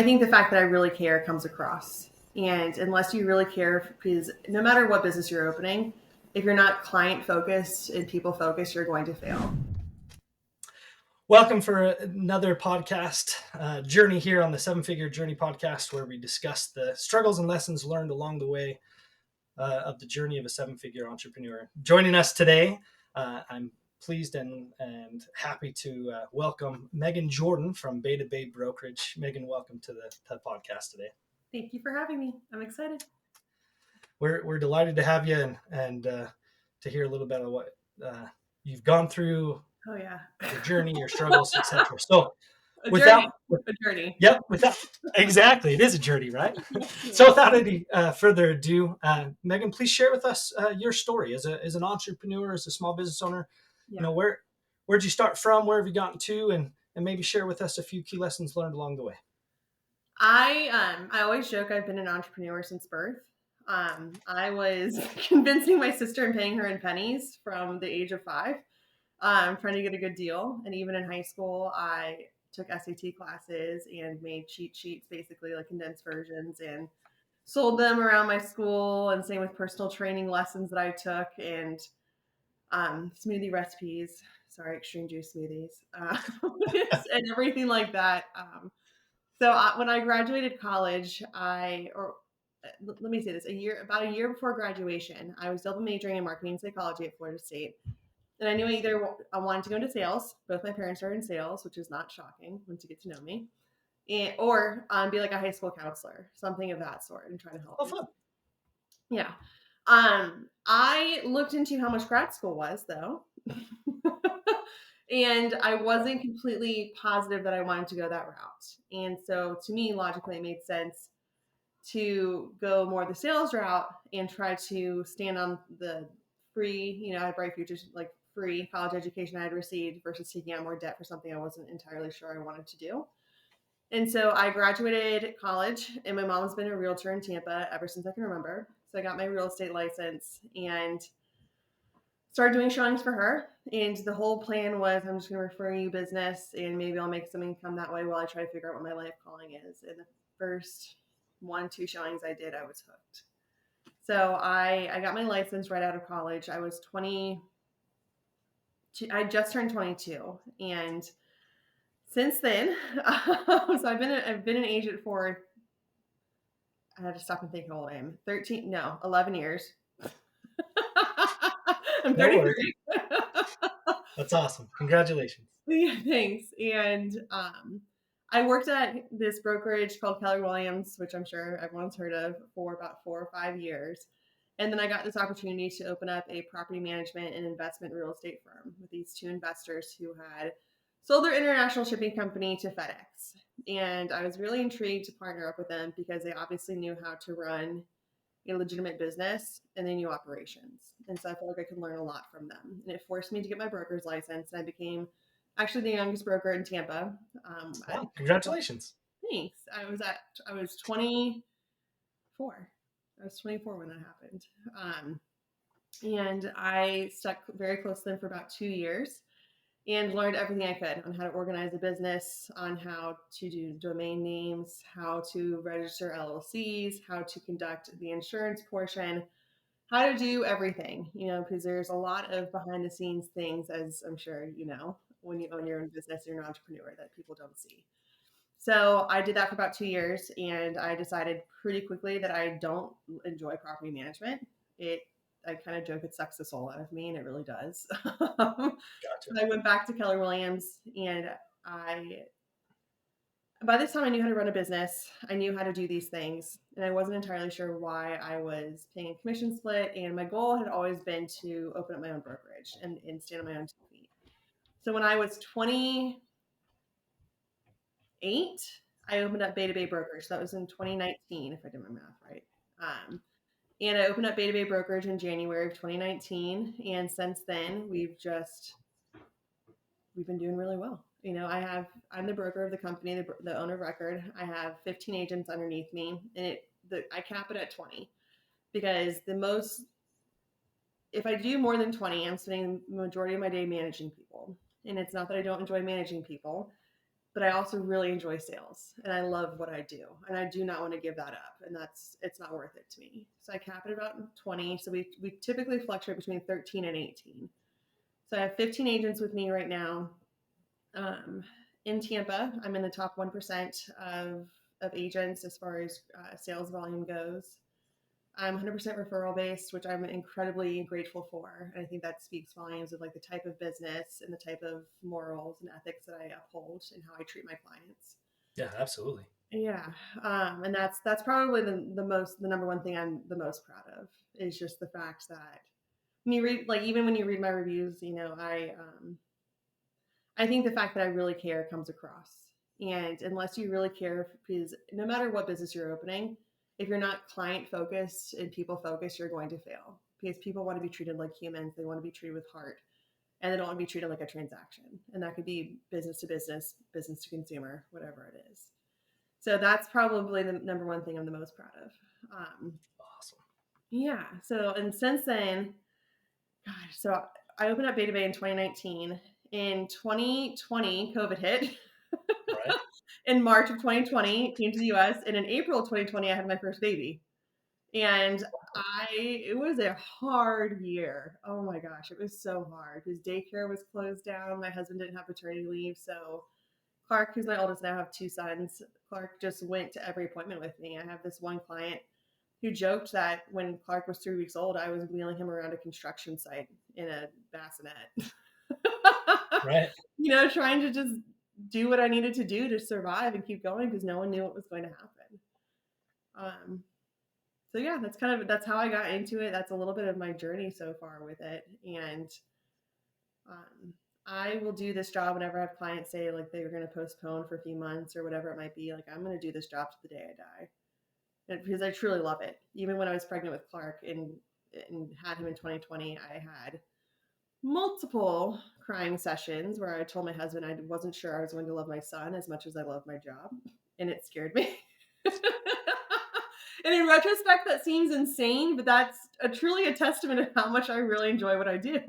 I think the fact that I really care comes across. And unless you really care, because no matter what business you're opening, if you're not client focused and people focused, you're going to fail. Welcome for another podcast journey here on the Seven Figure Journey podcast, where we discuss the struggles and lessons learned along the way of the journey of a seven-figure entrepreneur. Joining us today, I'm pleased and happy to welcome Megan Jordan from Beta Bay Brokerage. Megan, welcome to the podcast today. Thank you for having me. I'm excited. We're delighted to have you and to hear a little bit of what you've gone through. Oh yeah, your journey, your struggles, etc. So, a journey. Yep, exactly, it is a journey, right? So, without any further ado, Megan, please share with us your story as an entrepreneur, as a small business owner. Yeah. You know, where'd you start from? Where have you gotten to, and maybe share with us a few key lessons learned along the way. I always joke I've been an entrepreneur since birth. I was convincing my sister and paying her in pennies from the age of 5. Trying to get a good deal. And even in high school, I took SAT classes and made cheat sheets, basically like condensed versions, and sold them around my school. And same with personal training lessons that I took, and smoothie recipes. Sorry, extreme juice smoothies, and everything like that. When I graduated college, let me say this, about a year before graduation, I was double majoring in marketing and psychology at Florida State. And I knew either I wanted to go into sales. Both my parents are in sales, which is not shocking once you get to know me, or be like a high school counselor, something of that sort, and try to help. Oh, fun. Yeah. I looked into how much grad school was, though, and I wasn't completely positive that I wanted to go that route. And so, to me, logically, it made sense to go more the sales route and try to stand on the free, I had bright futures, like free college education I had received versus taking out more debt for something I wasn't entirely sure I wanted to do. And so I graduated college, and my mom's been a realtor in Tampa ever since I can remember. So I got my real estate license and started doing showings for her. And the whole plan was, I'm just going to refer you business and maybe I'll make some income that way while I try to figure out what my life calling is. And the first 1-2 showings I did, I was hooked. So I got my license right out of college. I was 20. I just turned 22, and since then, so I've been an agent for. I had to stop and think how old I am. 11 years. I'm 33. That's awesome. Congratulations. Yeah, thanks. And I worked at this brokerage called Keller Williams, which I'm sure everyone's heard of, for about 4 or 5 years. And then I got this opportunity to open up a property management and investment real estate firm with these 2 investors who had sold their international shipping company to FedEx. And I was really intrigued to partner up with them because they obviously knew how to run a legitimate business and they knew operations. And so I felt like I could learn a lot from them. And it forced me to get my broker's license. And I became actually the youngest broker in Tampa. Wow, congratulations. Thanks. I was 24. I was 24 when that happened. And I stuck very close to them for about 2 years and learned everything I could on how to organize a business, on how to do domain names, how to register LLCs, how to conduct the insurance portion, how to do everything, because there's a lot of behind the scenes things, as I'm sure you know, when you own your own business, you're an entrepreneur, that people don't see. So I did that for about 2 years, and I decided pretty quickly that I don't enjoy property management. I kind of joke it sucks the soul out of me, and it really does. Gotcha. I went back to Keller Williams, and by this time I knew how to run a business. I knew how to do these things, and I wasn't entirely sure why I was paying a commission split. And my goal had always been to open up my own brokerage and stand on my own 2 feet. So when I was 28, I opened up Beta Bay Brokerage. That was in 2019, if I did my math right. And I opened up Beta Bay Brokerage in January of 2019. And since then, we've been doing really well. I'm the broker of the company, the owner of record. I have 15 agents underneath me, and I cap it at 20 because if I do more than 20, I'm spending the majority of my day managing people. And it's not that I don't enjoy managing people. but I also really enjoy sales and I love what I do. And I do not want to give that up. And it's not worth it to me. So I cap it about 20. So we typically fluctuate between 13 and 18. So I have 15 agents with me right now. In Tampa, I'm in the top 1% of agents as far as sales volume goes. I'm 100% referral based, which I'm incredibly grateful for. And I think that speaks volumes of like the type of business and the type of morals and ethics that I uphold and how I treat my clients. Yeah, absolutely. Yeah. And that's probably the number one thing I'm the most proud of is just the fact that when you read, like, even when you read my reviews, I think the fact that I really care comes across. And unless you really care, because no matter what business you're opening, if you're not client focused and people focused, you're going to fail because people want to be treated like humans. They want to be treated with heart and they don't want to be treated like a transaction. And that could be business to business, business to consumer, whatever it is. So that's probably the number one thing I'm the most proud of. Awesome. Yeah. So, and since then, gosh, so I opened up Beta Bay in 2019. In 2020, COVID hit. Right. In March of 2020, came to the US, and in April of 2020, I had my first baby. And it was a hard year. Oh my gosh, it was so hard because daycare was closed down. My husband didn't have paternity leave. So Clark, who's my oldest now, I have two sons. Clark just went to every appointment with me. I have this one client who joked that when Clark was 3 weeks old, I was wheeling him around a construction site in a bassinet. Right. Trying to just do what I needed to do to survive and keep going because no one knew what was going to happen. So yeah, that's how I got into it. That's a little bit of my journey so far with it. And I will do this job whenever I have clients say like they were going to postpone for a few months or whatever it might be. Like I'm going to do this job to the day I die. And because I truly love it. Even when I was pregnant with Clark and had him in 2020, I had multiple crying sessions where I told my husband I wasn't sure I was going to love my son as much as I love my job. And it scared me. And in retrospect, that seems insane, but that's truly a testament of how much I really enjoy what I do.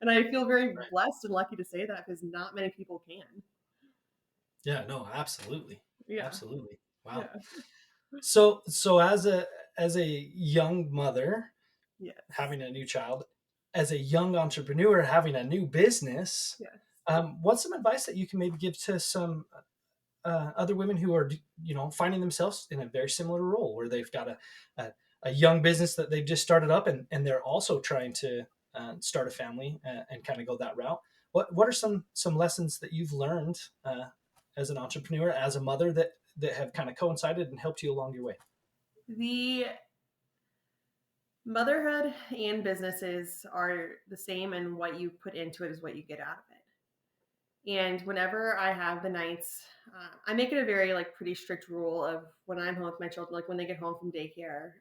And I feel very Right. blessed and lucky to say that because not many people can. Yeah, no, absolutely. Yeah. Absolutely. Wow. Yeah. So as a young mother Yes. having a new child, as a young entrepreneur having a new business, Yes. what's some advice that you can maybe give to some other women who are finding themselves in a very similar role where they've got a young business that they've just started up and they're also trying to start a family and kind of go that route. What are some lessons that you've learned as an entrepreneur, as a mother, that have kind of coincided and helped you along your way? The motherhood and businesses are the same, and what you put into it is what you get out of it. And whenever I have the nights, I make it a very like pretty strict rule of when I'm home with my children, like when they get home from daycare.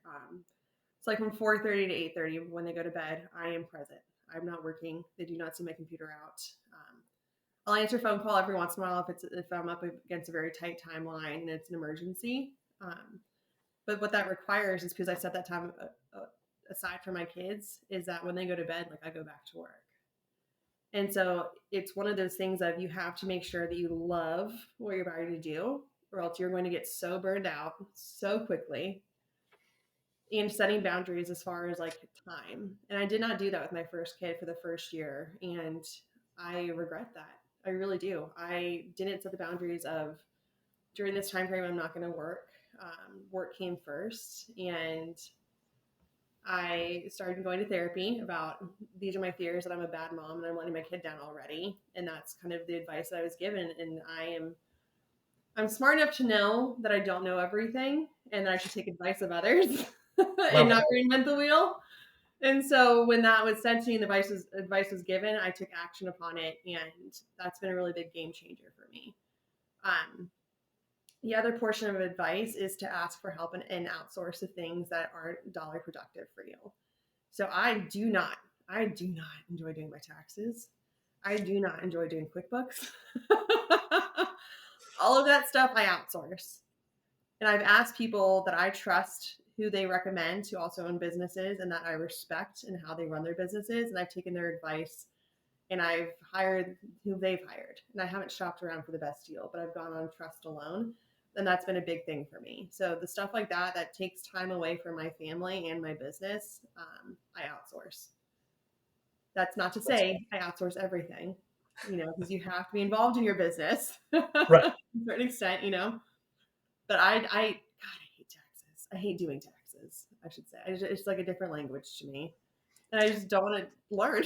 It's like from 4:30 to 8:30 when they go to bed. I am present. I'm not working. They do not see my computer out. I'll answer a phone call every once in a while if I'm up against a very tight timeline and it's an emergency. But what that requires is because I set that time aside for my kids is that when they go to bed, like I go back to work. And so it's one of those things of you have to make sure that you love what you're about to do, or else you're going to get so burned out so quickly. And setting boundaries as far as like time. And I did not do that with my first kid for the first year. And I regret that. I really do. I didn't set the boundaries of during this time frame, I'm not going to work. Work came first. And I started going to therapy about these are my fears that I'm a bad mom and I'm letting my kid down already. And that's kind of the advice that I was given. And I'm smart enough to know that I don't know everything and that I should take advice of others and Love it. not reinvent the wheel. And so when that was sent to me and advice was given, I took action upon it. And that's been a really big game changer for me. The other portion of advice is to ask for help and outsource the things that aren't dollar productive for you. So I do not enjoy doing my taxes. I do not enjoy doing QuickBooks. All of that stuff I outsource. And I've asked people that I trust who they recommend to also own businesses and that I respect and how they run their businesses. And I've taken their advice and I've hired who they've hired, and I haven't shopped around for the best deal, but I've gone on trust alone. And that's been a big thing for me. So the stuff like that takes time away from my family and my business, I outsource. That's not to That's say I outsource everything, because you have to be involved in your business to right. a certain extent. But God, I hate taxes. I hate doing taxes, I should say. It's like a different language to me. And I just don't want to learn.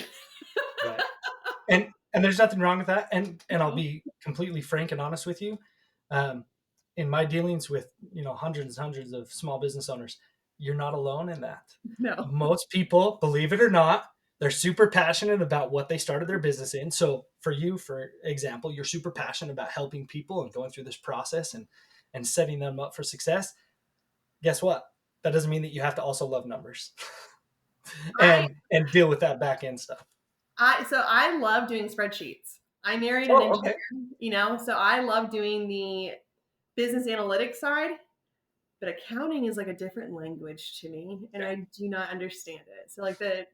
Right. And there's nothing wrong with that. And I'll be completely frank and honest with you. Um, in my dealings with hundreds and hundreds of small business owners, you're not alone in that. No. Most people, believe it or not, they're super passionate about what they started their business in. So for you, for example, you're super passionate about helping people and going through this process and setting them up for success. Guess what? That doesn't mean that you have to also love numbers I and deal with that back end stuff. I love doing spreadsheets. I married an Oh, engineer, okay. so I love doing the business analytics side, but accounting is like a different language to me, and I do not understand it. So like the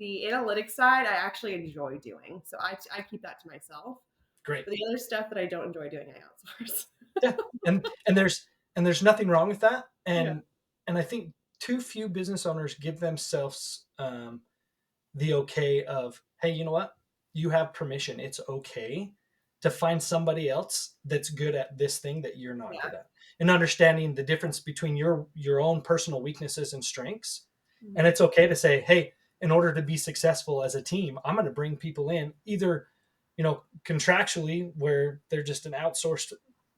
analytics side, I actually enjoy doing. So I keep that to myself. Great. But the other stuff that I don't enjoy doing, I outsource. Yeah. And there's nothing wrong with that. Yeah. And I think too few business owners give themselves the okay of, hey, you know what? You have permission. It's okay to find somebody else that's good at this thing that you're not Yeah. good at. And understanding the difference between your own personal weaknesses and strengths. And Mhm. it's okay to say, hey, in order to be successful as a team, I'm going to bring people in either, contractually where they're just an outsourced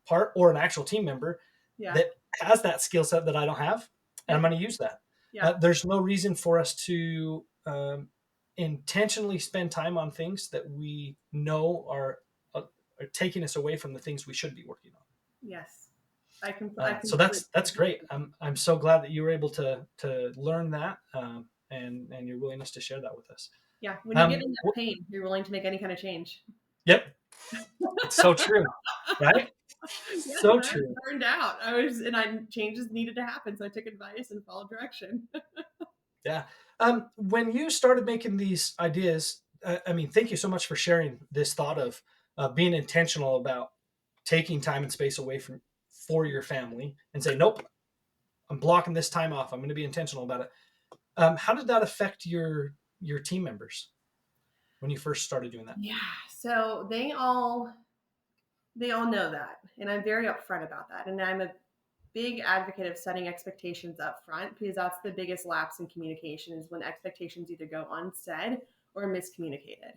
part or an actual team member Yeah. that has that skill set that I don't have. And I'm Yep. going to use that. Yeah. There's no reason for us to intentionally spend time on things that we know are taking us away from the things we should be working on. Yes. I So completely. that's great. I'm so glad that you were able to learn that and your willingness to share that with us. Yeah. When you get in that pain, you're willing to make any kind of change. Yep, it's so true, right? Yes, So and I was true. burned out. Changes needed to happen, so I took advice and followed direction. Yeah. When you started making these ideas, thank you so much for sharing this thought of being intentional about taking time and space away from for your family and say, nope, I'm blocking this time off. I'm going to be intentional about it. How did that affect your team members when you first started doing that? Yeah. So they all know that, and I'm very upfront about that. And I'm a big advocate of setting expectations up front, because that's the biggest lapse in communication, is when expectations either go unsaid or miscommunicated.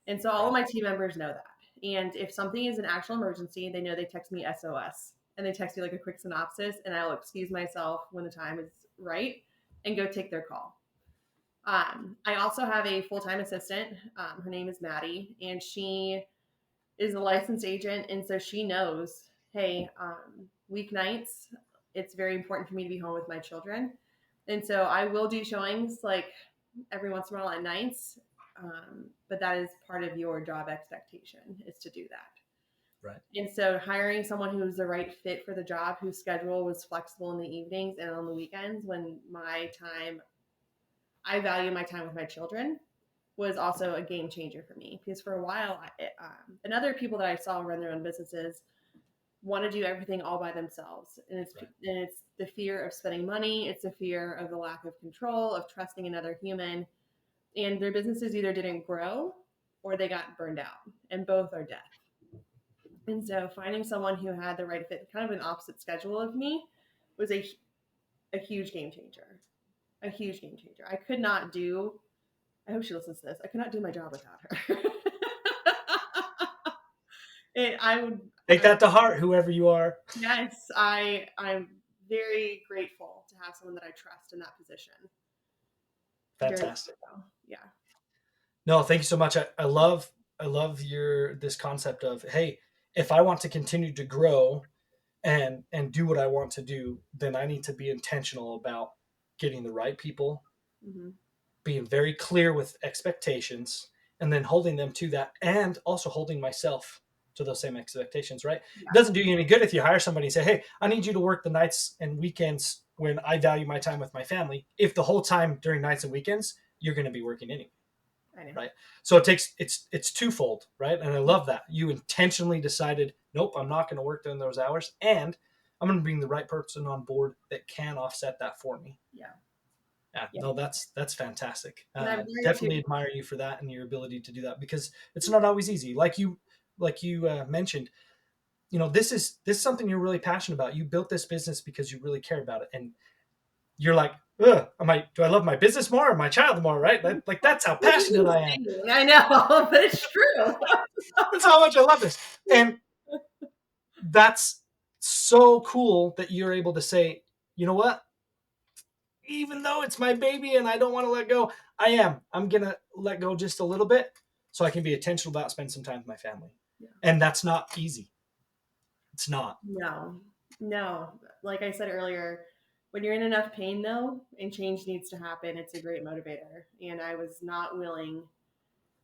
And so all of Right. my team members know that. And if something is an actual emergency, they know they text me SOS, and they text me like a quick synopsis, and I'll excuse myself when the time is right and go take their call. I also have a full-time assistant. Her name is Maddie, and she is a licensed agent, and so she knows, hey, weeknights, it's very important for me to be home with my children, and so I will do showings like every once in a while at nights, but that is part of your job expectation, is to do that. Right. And so hiring someone who's the right fit for the job, whose schedule was flexible in the evenings and on the weekends when I value my time with my children, was also a game changer for me, because for a while, and other people that I saw run their own businesses want to do everything all by themselves, and Right. it's the fear of spending money, it's the fear of the lack of control, of trusting another human, and their businesses either didn't grow or they got burned out, and both are death. And so finding someone who had the right fit, kind of an opposite schedule of me, was a huge game changer. A huge game changer. I hope she listens to this. I could not do my job without her. I would. Take that to heart, whoever you are. Yes, I'm very grateful to have someone that I trust in that position. Very much Fantastic. so. Yeah. No, thank you so much. I love this concept of, hey, if I want to continue to grow and do what I want to do, then I need to be intentional about getting the right people, Mm-hmm. being very clear with expectations, and then holding them to that, and also holding myself to those same expectations, right? It Yeah. doesn't do you any good if you hire somebody and say, hey, I need you to work the nights and weekends when I value my time with my family, if the whole time during nights and weekends you're going to be working anyway. I know. right? So it's twofold, right? And I love that you intentionally decided, nope, I'm not going to work during those hours, and I'm going to bring the right person on board that can offset that for me. Yeah. Yeah, Yeah. no, that's fantastic. And I've learned to, Definitely admire you for that and your ability to do that, because it's not always easy. Like you mentioned, this is something you're really passionate about. You built this business because you really care about it, and you're like, ugh, do I love my business more or my child more? Right? That's how which is passionate I am. insane. I know, but it's true. That's how much I love this, and that's so cool that you're able to say, you know what? Even though it's my baby and I don't want to let go, I'm gonna let go just a little bit so I can be intentional about spending some time with my family. Yeah. And that's not easy. It's not. No, no. Like I said earlier, when you're in enough pain, though, and change needs to happen, it's a great motivator. And I was not willing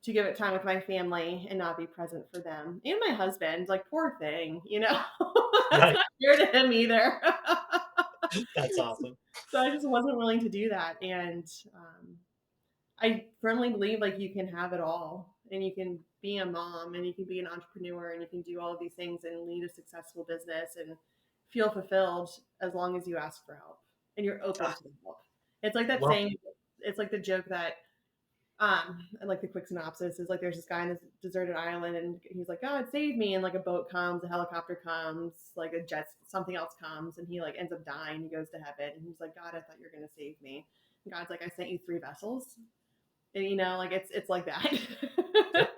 to give it time with my family and not be present for them and my husband. Like, poor thing, That's Right. not fair to him either. That's awesome. So I just wasn't willing to do that. And I firmly believe like you can have it all, and you can be a mom, and you can be an entrepreneur, and you can do all of these things and lead a successful business and feel fulfilled as long as you ask for help and you're open Ah, to the help. It's like that love saying, it's like the joke that and like the quick synopsis is like there's this guy on this deserted island and he's like, God save me, and like a boat comes, a helicopter comes, like a jet, something else comes, and he like ends up dying. He goes to heaven and he's like, God, I thought you were gonna save me. And God's like, I sent you 3 vessels. And like it's like that. it.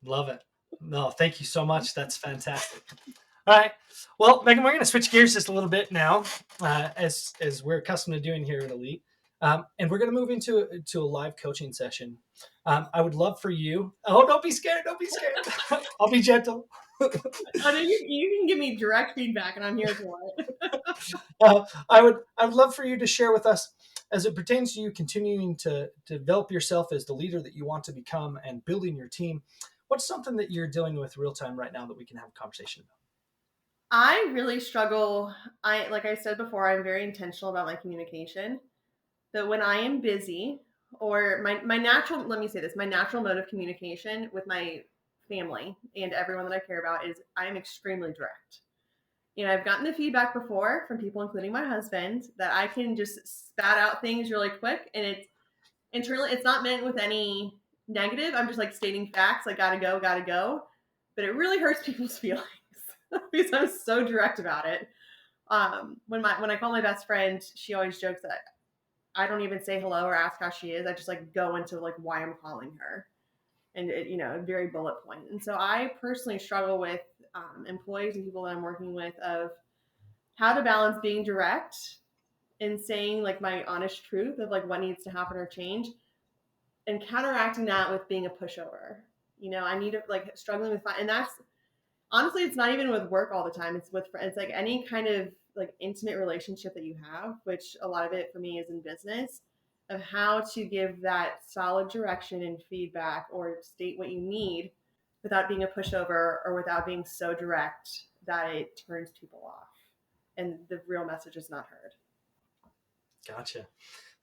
Love it. No, thank you so much. That's fantastic. All right. Well, Megan, we're going to switch gears just a little bit now, as we're accustomed to doing here at Elite, and we're going to move into a live coaching session. I would love for you. Oh, don't be scared! Don't be scared. I'll be gentle. Oh, no, you can give me direct feedback, and I'm here for it. I would love for you to share with us, as it pertains to you continuing to develop yourself as the leader that you want to become and building your team. What's something that you're dealing with real time right now that we can have a conversation about? I really struggle. Like I said before, I'm very intentional about my communication. But when I am busy, or my natural, let me say this, my natural mode of communication with my family and everyone that I care about is I am extremely direct. I've gotten the feedback before from people, including my husband, that I can just spat out things really quick, and it's internally, it's not meant with any negative. I'm just like stating facts. Like, gotta go, gotta go. But it really hurts people's feelings because I'm so direct about it. When I call my best friend, she always jokes that I don't even say hello or ask how she is. I just like go into like why I'm calling her, and very bullet point. And so I personally struggle with employees and people that I'm working with of how to balance being direct and saying like my honest truth of like what needs to happen or change, and counteracting that with being a pushover. I need to like struggling with and that's honestly, it's not even with work all the time. It's like any kind of like intimate relationship that you have, which a lot of it for me is in business, of how to give that solid direction and feedback or state what you need without being a pushover or without being so direct that it turns people off and the real message is not heard. Gotcha.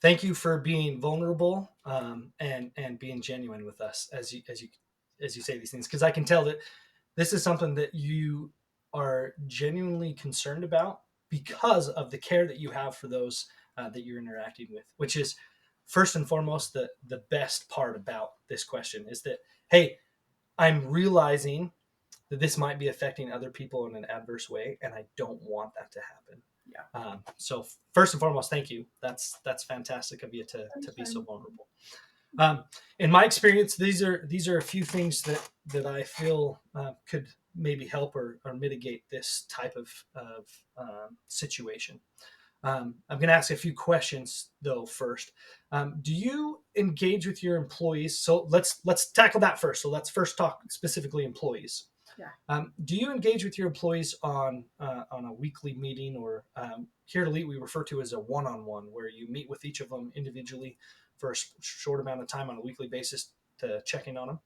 Thank you for being vulnerable, and being genuine with us as you say these things, because I can tell that this is something that you are genuinely concerned about because of the care that you have for those that you're interacting with, which is first and foremost the best part about this question is that, hey, I'm realizing that this might be affecting other people in an adverse way, and I don't want that to happen. Yeah. So first and foremost, thank you. That's fantastic of you to be so vulnerable. In my experience, these are a few things that I feel could maybe help or mitigate this type of situation. I'm going to ask a few questions though first. Do you engage with your employees? So let's tackle that first. So let's first talk specifically employees. Yeah. Do you engage with your employees on a weekly meeting, or here at Elite we refer to as a one-on-one, where you meet with each of them individually for a short amount of time on a weekly basis to check in on them?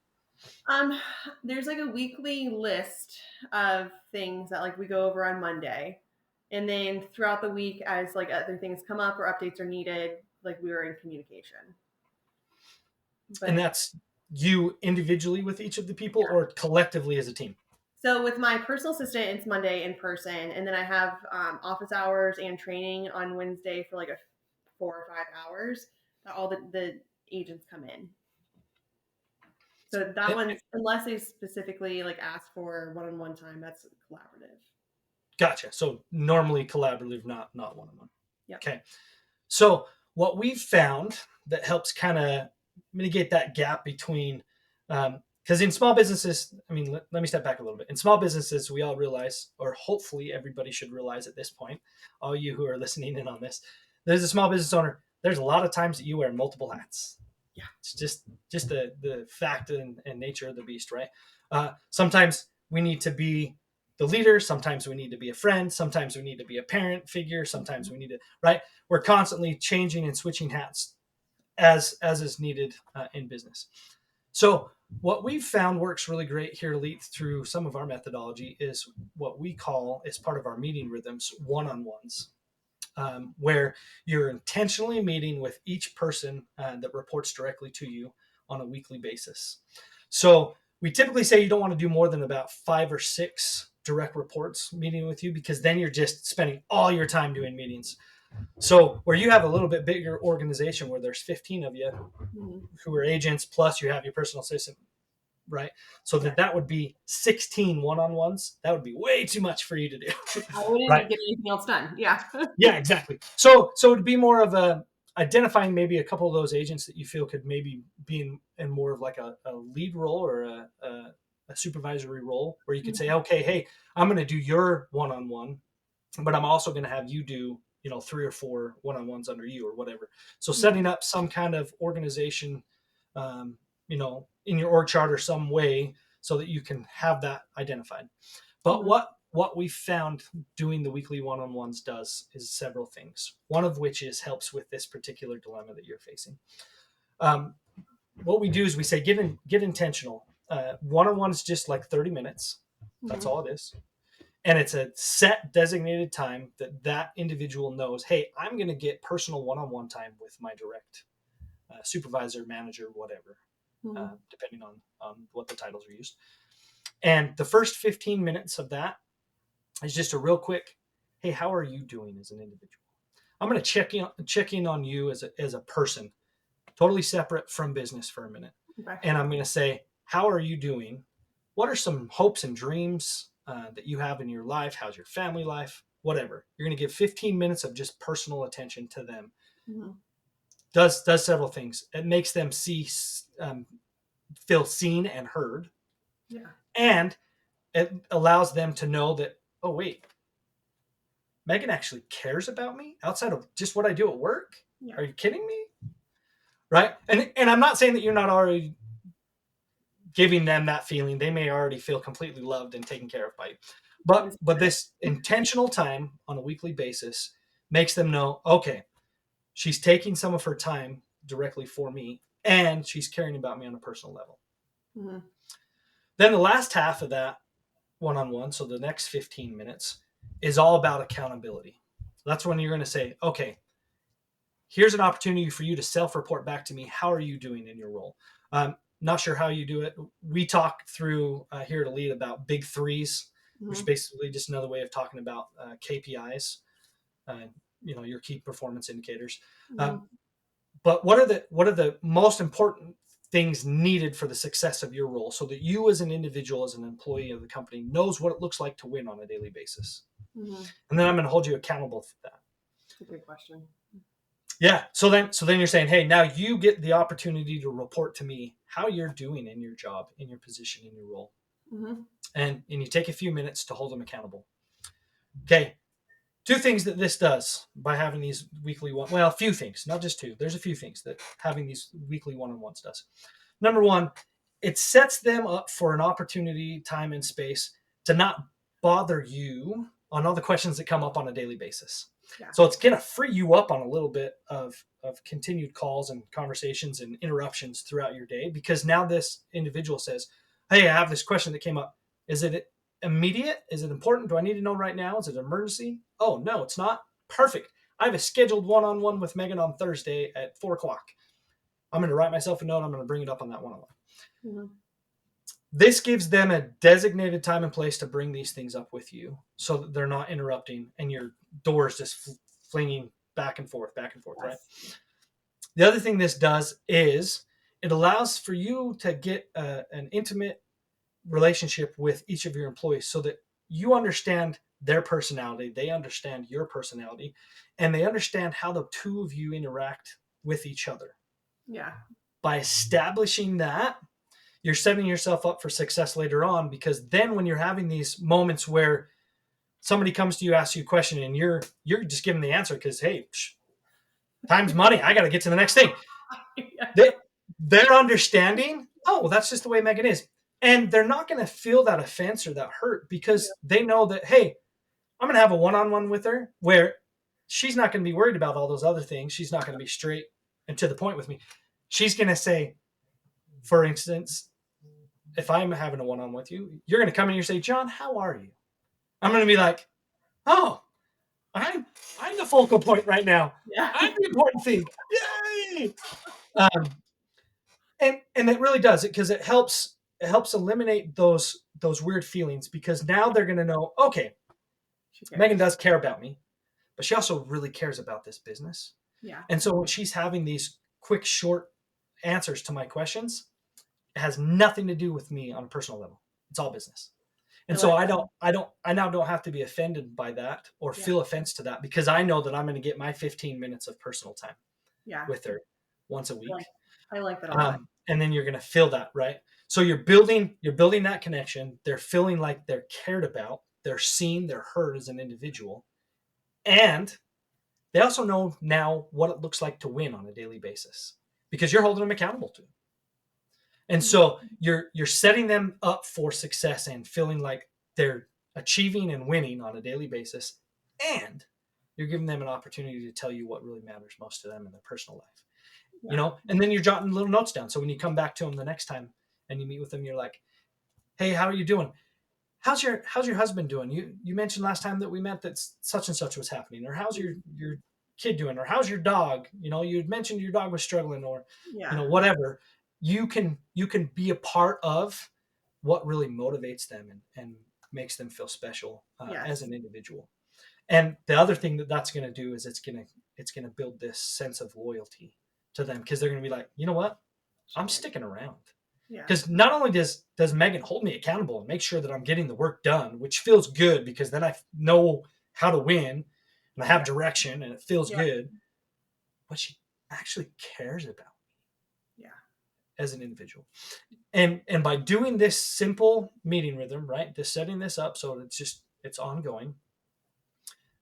Um, there's like a weekly list of things that like we go over on Monday. And then throughout the week, as like other things come up or updates are needed, like we are in communication. And But that's you individually with each of the people yeah. or collectively as a team? So with my personal assistant, it's Monday in person, and then I have office hours and training on Wednesday for like a 4 or 5 hours that all the agents come in. So that Eh, one, unless they specifically like ask for one-on-one time, that's collaborative. Gotcha. So normally collaborative, not one-on-one. Yep. Okay. So what we've found that helps kind of mitigate that gap between, because in small businesses, I mean, let me step back a little bit. In small businesses, we all realize, or hopefully everybody should realize at this point, all you who are listening in on this, there's a small business owner. There's a lot of times that you wear multiple hats. Yeah. It's just the fact and nature of the beast, right? Sometimes we need to be the leader. Sometimes we need to be a friend. Sometimes we need to be a parent figure. Sometimes we need to, right? We're constantly changing and switching hats as is needed in business. So what we've found works really great here, Elite, through some of our methodology is what we call, as part of our meeting rhythms, one-on-ones, where you're intentionally meeting with each person that reports directly to you on a weekly basis. So we typically say you don't want to do more than about 5 or 6 direct reports meeting with you, because then you're just spending all your time doing meetings. So where you have a little bit bigger organization where there's 15 of you who are agents, plus you have your personal assistant, right? So that would be 16 one-on-ones. That would be way too much for you to do. I wouldn't Right? get anything else done. Yeah. Yeah, exactly. So it'd be more of a identifying maybe a couple of those agents that you feel could maybe be in more of like a lead role or a supervisory role, where you could say, okay, hey, I'm going to do your one-on-one, but I'm also going to have you do, 3 or 4 one-on-ones under you or whatever. So setting up some kind of organization, in your org chart or some way so that you can have that identified. But what we found doing the weekly one-on-ones does is several things. One of which is helps with this particular dilemma that you're facing. What we do is we say get intentional. One-on-one is just like 30 minutes. That's all it is. And it's a set designated time that individual knows, hey, I'm going to get personal one-on-one time with my direct supervisor, manager, whatever, depending on what the titles are used. And the first 15 minutes of that is just a real quick, hey, how are you doing as an individual? I'm going to check in on you as a person, totally separate from business for a minute. Okay. And I'm going to say, how are you doing? What are some hopes and dreams that you have in your life? How's your family life? Whatever. You're going to give 15 minutes of just personal attention to them. Does several things. It makes them feel seen and heard. Yeah. And it allows them to know that, oh, wait, Megan actually cares about me outside of just what I do at work. Yeah. Are you kidding me? Right. And I'm not saying that you're not already giving them that feeling. They may already feel completely loved and taken care of by you. But this intentional time on a weekly basis makes them know, okay, she's taking some of her time directly for me, and she's caring about me on a personal level. Then the last half of that one-on-one, so the next 15 minutes, is all about accountability. That's when you're going to say, okay, here's an opportunity for you to self-report back to me. How are you doing in your role? Not sure how you do it. We talk through here to Lead about big threes, which is basically just another way of talking about KPIs, your key performance indicators. But what are the most important things needed for the success of your role, so that you as an individual, as an employee of the company, knows what it looks like to win on a daily basis? And then I'm going to hold you accountable for that. That's a good question. Yeah. So then you're saying, hey, now you get the opportunity to report to me how you're doing in your job, in your position, in your role. And you take a few minutes to hold them accountable. Okay. 2 things that this does by having these weekly a few things, not just 2. There's a few things that having these weekly one-on-ones does. Number 1, it sets them up for an opportunity, time, and space to not bother you on all the questions that come up on a daily basis. Yeah. So it's going to free you up on a little bit of continued calls and conversations and interruptions throughout your day, because now this individual says, hey, I have this question that came up. Is it immediate? Is it important? Do I need to know right now? Is it an emergency? Oh, no, it's not. Perfect. I have a scheduled one-on-one with Megan on Thursday at 4:00. I'm going to write myself a note. I'm going to bring it up on that one-on-one. Mm-hmm. This gives them a designated time and place to bring these things up with you so that they're not interrupting and your doors just flinging back and forth, Yes. right? The other thing this does is it allows for you to get an intimate relationship with each of your employees so that you understand their personality, they understand your personality, and they understand how the two of you interact with each other. Yeah. By establishing that, you're setting yourself up for success later on, because then when you're having these moments where somebody comes to you, asks you a question, and you're just giving the answer because, hey, time's money, I got to get to the next thing. They're understanding, oh, well, that's just the way Megan is. And they're not going to feel that offense or that hurt because they know that, hey, I'm going to have a one-on-one with her where she's not going to be worried about all those other things. She's not going to be straight and to the point with me. She's going to say, for instance, if I'm having a one-on-one with you, you're going to come in and you say, John, how are you? I'm going to be like, oh, I'm the focal point right now. Yeah. I'm the important thing. Yay! And it really does it because it helps eliminate those weird feelings, because now they're going to know, okay, Megan does care about me, but she also really cares about this business. Yeah. And so when she's having these quick, short answers to my questions, it has nothing to do with me on a personal level. It's all business. And so I now don't have to be offended by that or feel offense to that, because I know that I'm going to get my 15 minutes of personal time with her once a week. I like that a lot. And then you're going to feel that, right? So you're building that connection. They're feeling like they're cared about. They're seen, they're heard as an individual. And they also know now what it looks like to win on a daily basis, because you're holding them accountable to it. And so you're setting them up for success and feeling like they're achieving and winning on a daily basis. And you're giving them an opportunity to tell you what really matters most to them in their personal life. And then you're jotting little notes down. So when you come back to them the next time and you meet with them, you're like, hey, how are you doing? How's your husband doing? You mentioned last time that we met that such and such was happening, or how's your kid doing, or how's your dog? You had mentioned your dog was struggling, or whatever. You can be a part of what really motivates them and makes them feel special as an individual. And the other thing that's going to do is it's going to build this sense of loyalty to them, because they're going to be like, you know what, I'm sticking around. Because not only does Megan hold me accountable and make sure that I'm getting the work done, which feels good because then I know how to win and I have direction and it feels good, but she actually cares about me as an individual. And by doing this simple meeting rhythm, right, just setting this up so it's ongoing,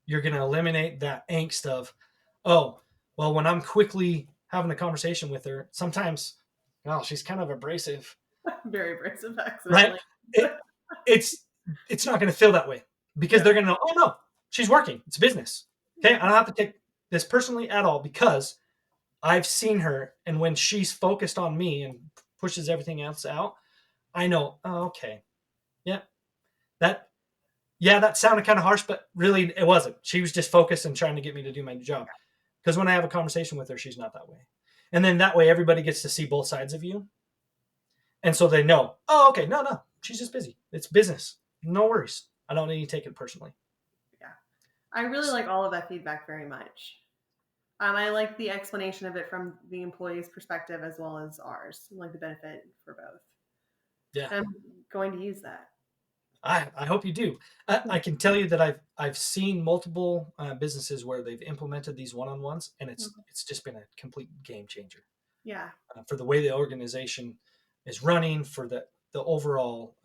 you're going to eliminate that angst of, oh, well, when I'm quickly having a conversation with her, sometimes, well, she's kind of abrasive. Very abrasive, right? It's not going to feel that way, because they're going to know, oh no, she's working. It's business. Okay, I don't have to take this personally at all, because I've seen her, and when she's focused on me and pushes everything else out, I know, oh, okay, that sounded kind of harsh, but really it wasn't. She was just focused and trying to get me to do my job. Because when I have a conversation with her, she's not that way. And then that way everybody gets to see both sides of you. And so they know, oh, okay, no, she's just busy. It's business. No worries. I don't need to take it personally. Yeah. I really like all of that feedback very much. I like the explanation of it from the employee's perspective as well as ours. I like the benefit for both. Yeah. I'm going to use that. I hope you do. I can tell you that I've seen multiple businesses where they've implemented these one-on-ones, and it's just been a complete game changer. Yeah. For the way the organization is running, for the overall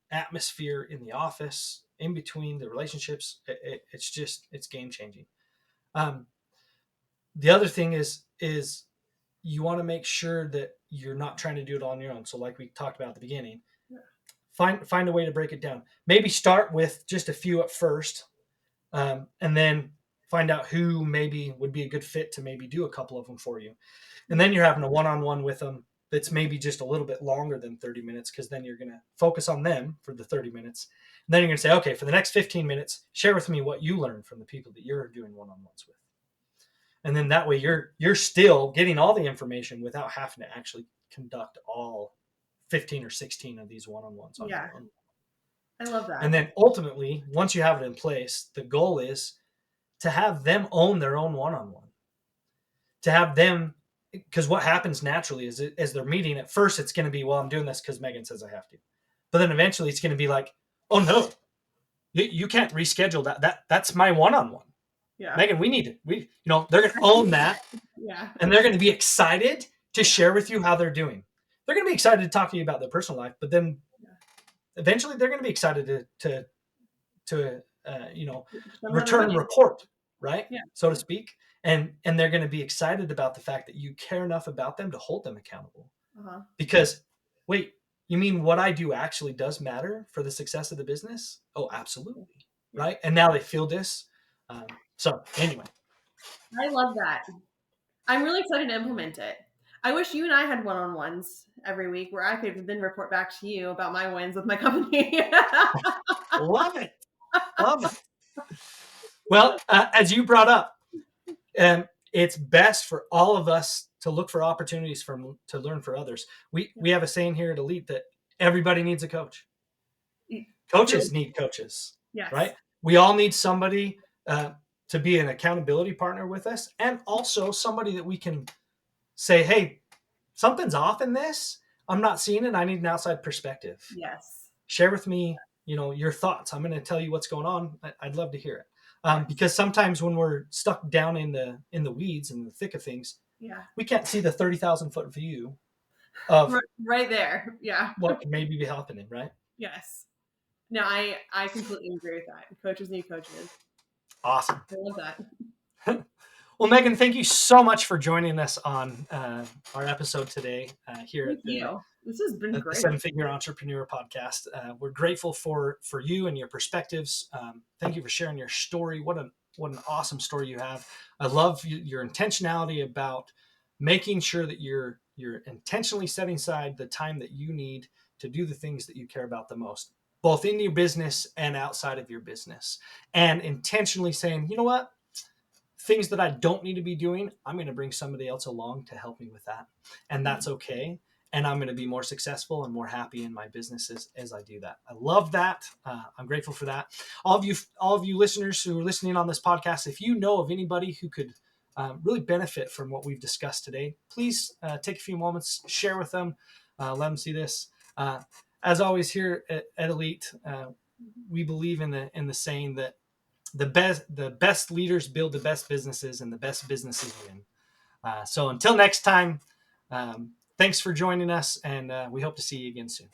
atmosphere in the office, in between the relationships, it's game changing. The other thing is you want to make sure that you're not trying to do it on your own. So like we talked about at the beginning, find a way to break it down. Maybe start with just a few at first, and then find out who maybe would be a good fit to maybe do a couple of them for you. And then you're having a one-on-one with them that's maybe just a little bit longer than 30 minutes, because then you're going to focus on them for the 30 minutes. And then you're going to say, okay, for the next 15 minutes, share with me what you learned from the people that you're doing one-on-ones with. And then that way you're still getting all the information without having to actually conduct all 15 or 16 of these one-on-ones on Yeah. your own. I love that. And then ultimately, once you have it in place, the goal is to have them own their own one-on-one. To have them, because what happens naturally is as they're meeting, at first it's going to be, well, I'm doing this because Megan says I have to. But then eventually it's going to be like, oh no, you can't reschedule that's my one-on-one. Yeah. Megan, they're going to own that. Yeah. And they're going to be excited to share with you how they're doing. They're going to be excited to talk to you about their personal life, but then eventually they're going to be excited to return report, right? Yeah. So to speak. And they're going to be excited about the fact that you care enough about them to hold them accountable. Because, wait, you mean what I do actually does matter for the success of the business? Oh, absolutely. Right. And now they feel this. So anyway. I love that. I'm really excited to implement it. I wish you and I had one-on-ones every week where I could then report back to you about my wins with my company. Love it. Love it. Well, as you brought up, it's best for all of us to look for opportunities to learn for others. We have a saying here at Elite that everybody needs a coach. Coaches need coaches, yes. Right? We all need somebody to be an accountability partner with us, and also somebody that we can say, hey, something's off in this. I'm not seeing it. I need an outside perspective. Yes. Share with me, your thoughts. I'm going to tell you what's going on. I'd love to hear it. Because sometimes when we're stuck down in the weeds and the thick of things, we can't see the 30,000-foot view of right there. Yeah. what could maybe be happening, right? Yes. No, I completely agree with that. Coaches need coaches. Awesome. I love that. Well, Megan, thank you so much for joining us on our episode today here Thank at you. This has been the great. 7-Figure Entrepreneur Podcast. We're grateful for you and your perspectives. Thank you for sharing your story. What an awesome story you have. I love your intentionality about making sure that you're intentionally setting aside the time that you need to do the things that you care about the most, both in your business and outside of your business, and intentionally saying, you know what? Things that I don't need to be doing, I'm going to bring somebody else along to help me with that. And that's okay. And I'm going to be more successful and more happy in my businesses as I do that. I love that. I'm grateful for that. All of you listeners who are listening on this podcast, if you know of anybody who could really benefit from what we've discussed today, please take a few moments, share with them, let them see this. As always here at Elite, we believe in the saying that the best leaders build the best businesses, and the best businesses win. So until next time, thanks for joining us, and we hope to see you again soon.